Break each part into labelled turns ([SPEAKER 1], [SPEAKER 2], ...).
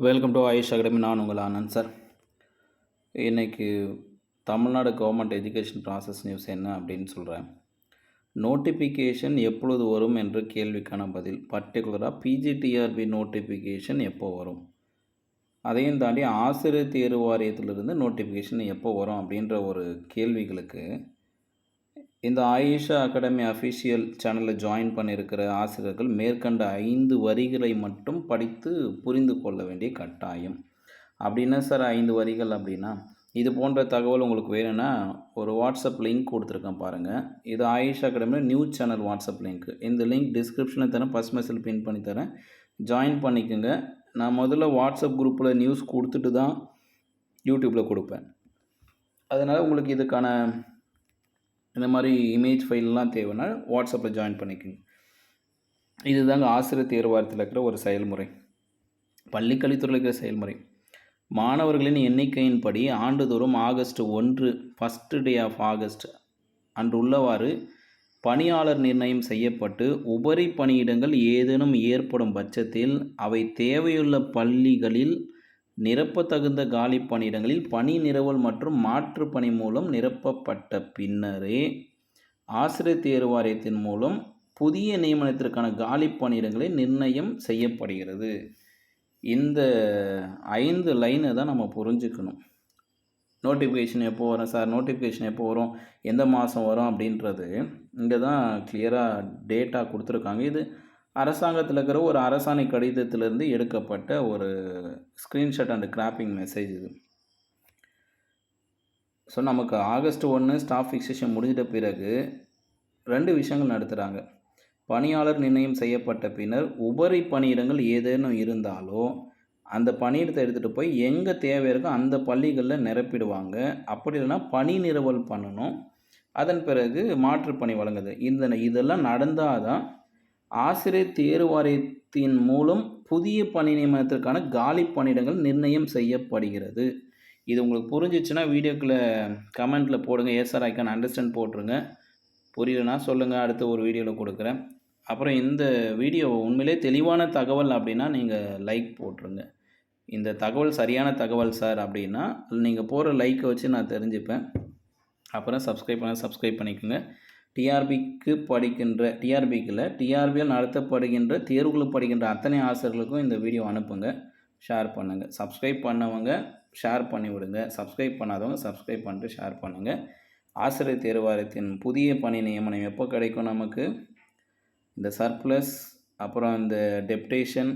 [SPEAKER 1] Welcome to AYUSH academy. நான் உங்கள் Anand sir. இன்றைக்கி Tamil Nadu government education process news என்ன அப்படின்னு சொல்கிறேன். நோட்டிஃபிகேஷன் எப்பொழுது வரும் என்ற கேள்விக்கான பதில். பர்டிகுலராக பிஜிடிஆர்பி நோட்டிஃபிகேஷன் எப்போ வரும், அதையும் தாண்டி ஆசிரியர் தேர்வு வாரியத்திலிருந்து நோட்டிஃபிகேஷன் எப்போ வரும் அப்படின்ற ஒரு கேள்விகளுக்கு இந்த ஆயுஷா அகாடமி அஃபிஷியல் சேனலில் ஜாயின் பண்ணியிருக்கிற ஆசிரியர்கள் மேற்கண்ட 5 வரிகளை மட்டும் படித்து புரிந்து கொள்ள வேண்டிய கட்டாயம். அப்படின்னா சார் 5 வரிகள் அப்படின்னா, இது போன்ற தகவல் உங்களுக்கு வேணும்னா ஒரு வாட்ஸ்அப் லிங்க் கொடுத்துருக்கேன் பாருங்கள். இது ஆயுஷா அகாடமியில் நியூஸ் சேனல் வாட்ஸ்அப் லிங்க். இந்த லிங்க் டிஸ்கிரிப்ஷனில் தரேன், ஃபஸ்ட் மெசேஜ் பின் பண்ணி தரேன், ஜாயின் பண்ணிக்கோங்க. நான் முதல்ல வாட்ஸ்அப் குரூப்பில் நியூஸ் கொடுத்துட்டு தான் யூடியூப்பில் கொடுப்பேன். அதனால் உங்களுக்கு இதுக்கான இந்த மாதிரி இமேஜ் ஃபைல்லாம் தேவைன்னா வாட்ஸ்அப்பில் ஜாயின் பண்ணிக்கோங்க. இதுதாங்க ஆசிரியர் தேர்வு வாரியத்தில் இருக்கிற ஒரு செயல்முறை, பள்ளிக்கல்வித்துறையில் இருக்கிற செயல்முறை. மாணவர்களின் எண்ணிக்கையின்படி ஆண்டுதோறும் August 1 first day of August அன்று உள்ளவாறு பணியாளர் நிர்ணயம் செய்யப்பட்டு உபரி பணியிடங்கள் ஏதேனும் ஏற்படும் பட்சத்தில் அவை தேவையுள்ள பள்ளிகளில் நிரப்பத்தகுந்த காலி பணியிடங்களில் பணி நிரவல் மற்றும் மாற்று பணி மூலம் நிரப்பப்பட்ட பின்னரே ஆசிரியர் தேர்வு வாரியத்தின் மூலம் புதிய நியமனத்திற்கான காலி பணியிடங்களை நிர்ணயம் செய்யப்படுகிறது. இந்த 5 லைனை தான் நம்ம புரிஞ்சுக்கணும். நோட்டிஃபிகேஷன் எப்போ வரும் சார், நோட்டிஃபிகேஷன் எப்போ வரும், எந்த மாதம் வரும் அப்படின்றது இங்கே தான் கிளியராக டேட்டா கொடுத்துருக்காங்க. இது அரசாங்கத்தில் இருக்கிற ஒரு அரசாணை கடிதத்திலிருந்து எடுக்கப்பட்ட ஒரு ஸ்க்ரீன்ஷாட் அண்ட் கிராப்பிங் மெசேஜ் இது. ஸோ நமக்கு ஆகஸ்ட் 1 ஸ்டாஃப் ஃபிக்சேஷன் முடிஞ்சிட்ட பிறகு 2 விஷயங்கள் நடத்துகிறாங்க. பணியாளர் நிர்ணயம் செய்யப்பட்ட பின்னர் உபரி பணியிடங்கள் ஏதேனும் இருந்தாலோ அந்த பணியிடத்தை எடுத்துகிட்டு போய் எங்கே தேவை இருக்கோ அந்த பள்ளிகளில் நிரப்பிடுவாங்க. அப்படி இல்லைன்னா பணி நிறுவல் பண்ணணும். அதன் பிறகு மாற்றுப்பணி வழங்குது. இதெல்லாம் நடந்தால் தான் ஆசிரியர் தேர்வு வாரியத்தின் மூலம் புதிய பணி நியமனத்திற்கான காலி பணியிடங்கள் நிர்ணயம் செய்யப்படுகிறது. இது உங்களுக்கு புரிஞ்சிச்சுன்னா வீடியோக்குள்ளே கமெண்ட்டில் போடுங்க, yes sir I can understand போட்டுருங்க. புரியலனா சொல்லுங்கள், அடுத்த ஒரு வீடியோவில் கொடுக்குறேன். அப்புறம் இந்த வீடியோ உண்மையிலே தெளிவான தகவல் அப்படின்னா நீங்கள் லைக் போட்டுருங்க. இந்த தகவல் சரியான தகவல் சார் அப்படின்னா நீங்கள் போகிற லைக்கை வச்சு நான் தெரிஞ்சுப்பேன். அப்புறம் சப்ஸ்கிரைப் பண்ணிக்கோங்க. டிஆர்பியால் நடத்தப்படுகின்ற தேர்வுகளுக்கு படிக்கின்ற அத்தனை ஆசிரியர்களுக்கும் இந்த வீடியோ அனுப்புங்க, ஷேர் பண்ணுங்கள். சப்ஸ்கிரைப் பண்ணவங்க ஷேர் பண்ணி விடுங்க, சப்ஸ்கிரைப் பண்ணாதவங்க சப்ஸ்கிரைப் பண்ணிட்டு ஷேர் பண்ணுங்கள். ஆசிரியர் தேர்வு வாரியத்தின் புதிய பணி நியமனம் எப்போ கிடைக்கும் நமக்கு? இந்த சர்ப்ளஸ், அப்புறம் இந்த டெப்டேஷன்,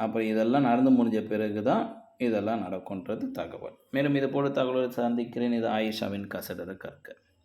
[SPEAKER 1] அப்புறம் இதெல்லாம் நடந்து முடிஞ்ச பிறகு தான் இதெல்லாம் நடக்கும்ன்றது தகவல். மேலும் இது போல தகவலை சந்திக்கிறேன். இது ஆயிஷாவின் கசடர கற்க.